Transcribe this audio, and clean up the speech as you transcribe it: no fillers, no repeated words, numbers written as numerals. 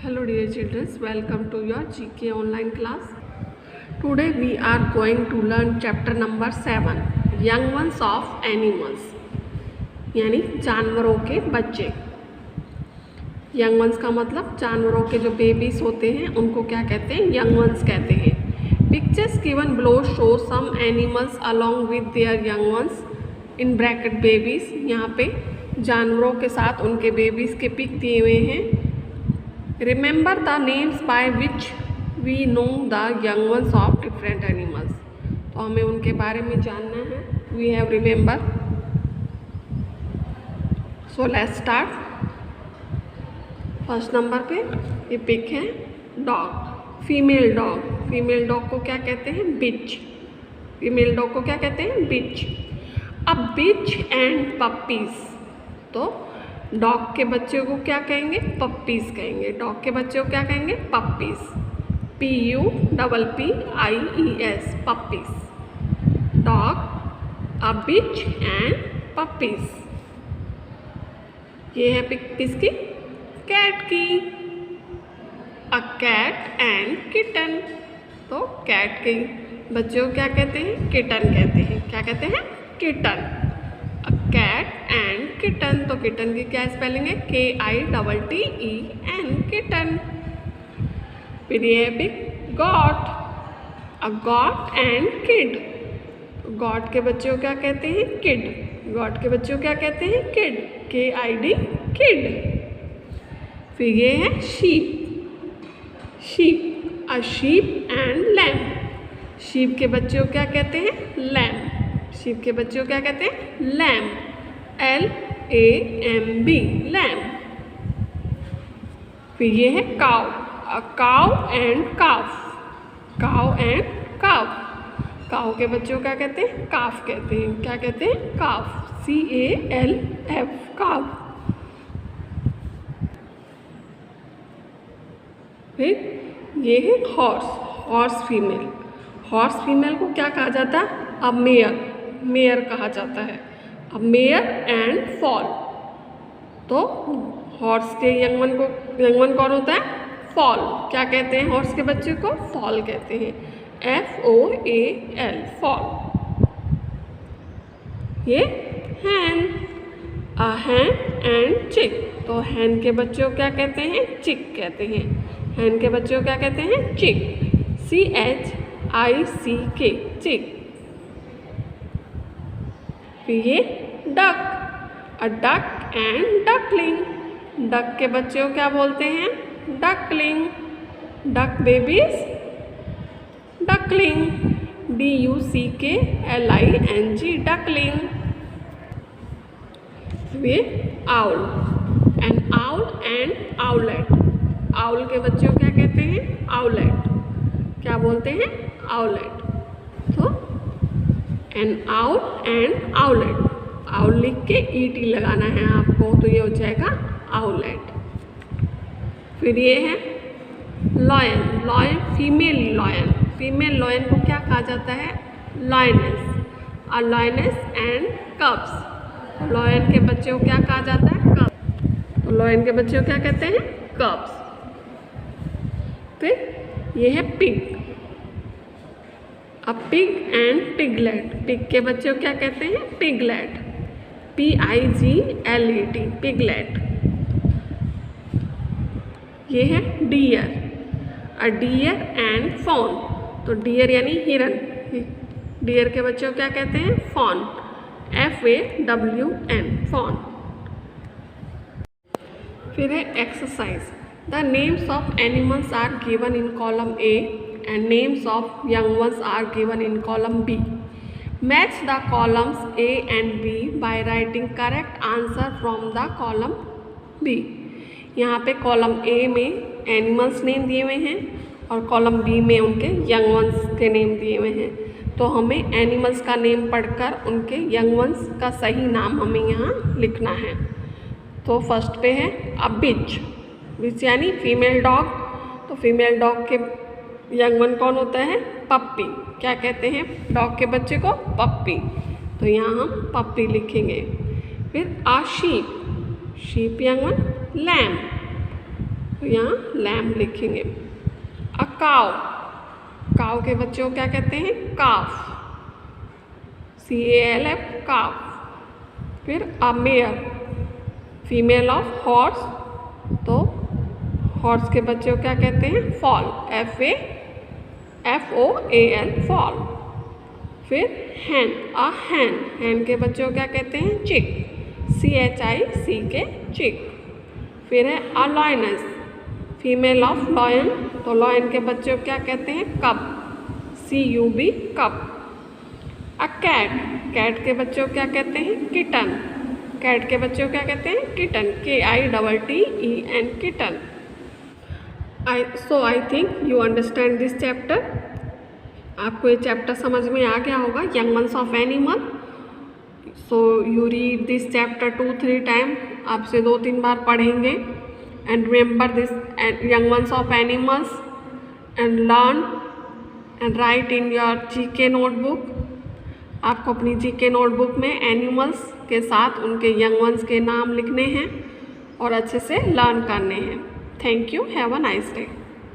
Hello dear children, welcome to your GK online class. Today we are going to learn chapter number 7, Young Ones of Animals, यानी जानवरों के बच्चे. Young ones का मतलब जानवरों के जो बेबीज होते हैं उनको क्या कहते हैं, यंग वंस कहते हैं. Pictures given below show some animals along with their young ones in bracket babies. यहाँ पे जानवरों के साथ उनके बेबीज के पिक दिए हुए हैं. Remember the names by which we know the young ones of different animals. तो हमें उनके बारे में जानना है. We have remember. So let's start. First number पे ये पिक है dog, female dog. Female dog को क्या कहते हैं, बिच. फीमेल डॉग को क्या कहते हैं, बिच. अब बिच एंड पप्पीज, तो डॉग के बच्चे को क्या कहेंगे, पप्पीज कहेंगे. डॉग के बच्चे को क्या कहेंगे, puppy's. PUPPIES, puppy's. Dog, a beach and puppy's. ये है पिक किसकी, कैट की. अ कैट एंड किटन, तो कैट के बच्चे को क्या कहते हैं, किटन कहते हैं. क्या कहते हैं, kitten. A cat and kitten, तो किटन की क्या स्पेलिंग है, KITTEN, किटन. फिर ये है pic goat. A goat and kid. Goat के बच्चे को क्या कहते हैं, किड. गॉट के बच्चे को क्या कहते हैं, किड. KID, kid. फिर ये है sheep. Sheep. A sheep and lamb. Sheep के बच्चे को क्या कहते हैं, लैम्ब. शीप के बच्चे को क्या कहते हैं, लैम्ब. LAMB, lamb. फिर ये है cow. A cow and calf. Cow and calf. Cow के बच्चे को क्या कहते हैं, काफ कहते हैं. क्या कहते हैं, काफ. CALF, काफ. फिर ये है horse. Horse female. Horse female को क्या कहा जाता है, अब मेयर. मेयर कहा जाता है. अब मेयर एंड फॉल, तो हॉर्स के यंगवन कौन होता है, फॉल. क्या कहते हैं हॉर्स के बच्चे को, फॉल कहते हैं. FOAL, fall. ये हैन. अ हैन एंड चिक, तो हैन के बच्चे को क्या कहते हैं, चिक कहते हैं. हैन के बच्चे को क्या कहते हैं, चिक. CHICK, chick. फिर ये duck. A duck and duckling. Duck के बच्चे को क्या बोलते हैं, duckling. Duck babies, duckling. DUCKLING, duckling. ये owl. An owl and owlet. Owl के बच्चे को क्या कहते हैं, आउलेट. क्या बोलते हैं, आउलेट. तो N owl and owlet. Owl लिख के ET लगाना है आपको, तो ये हो जाएगा आउलेट. फिर ये है lion. Lion, female lion. Female lion को क्या कहा जाता है, lioness. A lioness and कब्स. Lion के बच्चे को क्या कहा जाता है, कब्स. तो लॉयन के बच्चे को क्या कहते हैं, कब्स. फिर ये है pig. A pig and piglet. Pig के बच्चे को क्या कहते हैं, पिगलेट. PIGLET, piglet. ये है deer. A deer and fawn. तो डियर यानी हिरन. डियर के बच्चे को क्या कहते हैं, फॉन. FAWN, fawn. फिर है exercise. The names of animals are given in column A and names of young ones are given in column B. Match the columns A and B by writing correct answer from the column B. यहाँ पे column A में animals name दिए हुए हैं और column B में उनके young ones के नेम दिए हुए हैं. तो हमें एनिमल्स का नेम पढ़कर उनके यंग वंस का सही नाम हमें यहाँ लिखना है. तो फर्स्ट पे है अ बिच. बिच यानी फीमेल डॉग. तो फीमेल डॉग के यंग वन कौन होता है, पप्पी. क्या कहते हैं डॉग के बच्चे को, पप्पी. तो यहाँ हम पप्पी लिखेंगे. फिर a sheep. Sheep young one lamb. तो यहाँ लैम लिखेंगे। अ काव, काव के बच्चे को क्या कहते हैं? काफ, CALF, काफ। फिर अ मेयर, फीमेल ऑफ हॉर्स, तो हॉर्स के बच्चे को क्या कहते हैं? Fall, FOAL, fall. फिर हैन, अ हैन, हैन के बच्चों को क्या कहते हैं? चिक, CHIC, चिक। फिर है अ लॉयनेस, फीमेल ऑफ लॉयन, तो लॉयन के बच्चों को क्या कहते हैं? कब, CUB, कब। अ कैट, कैट के बच्चों को क्या कहते हैं? किटन, कैट के बच्चों को क्या कहते हैं? Kitten, KITTEN, kitten. I think you understand this chapter। आपको ये चैप्टर समझ में आ गया होगा, young ones of animal. So you read this chapter 2-3 time, आपसे 2-3 बार पढ़ेंगे। And remember this young ones of animals and learn and right in your GK notebook. आपको अपनी GK नोटबुक में एनिमल्स के साथ उनके यंग वंस के नाम लिखने हैं और अच्छे से लर्न करने हैं। Thank you, have a nice day.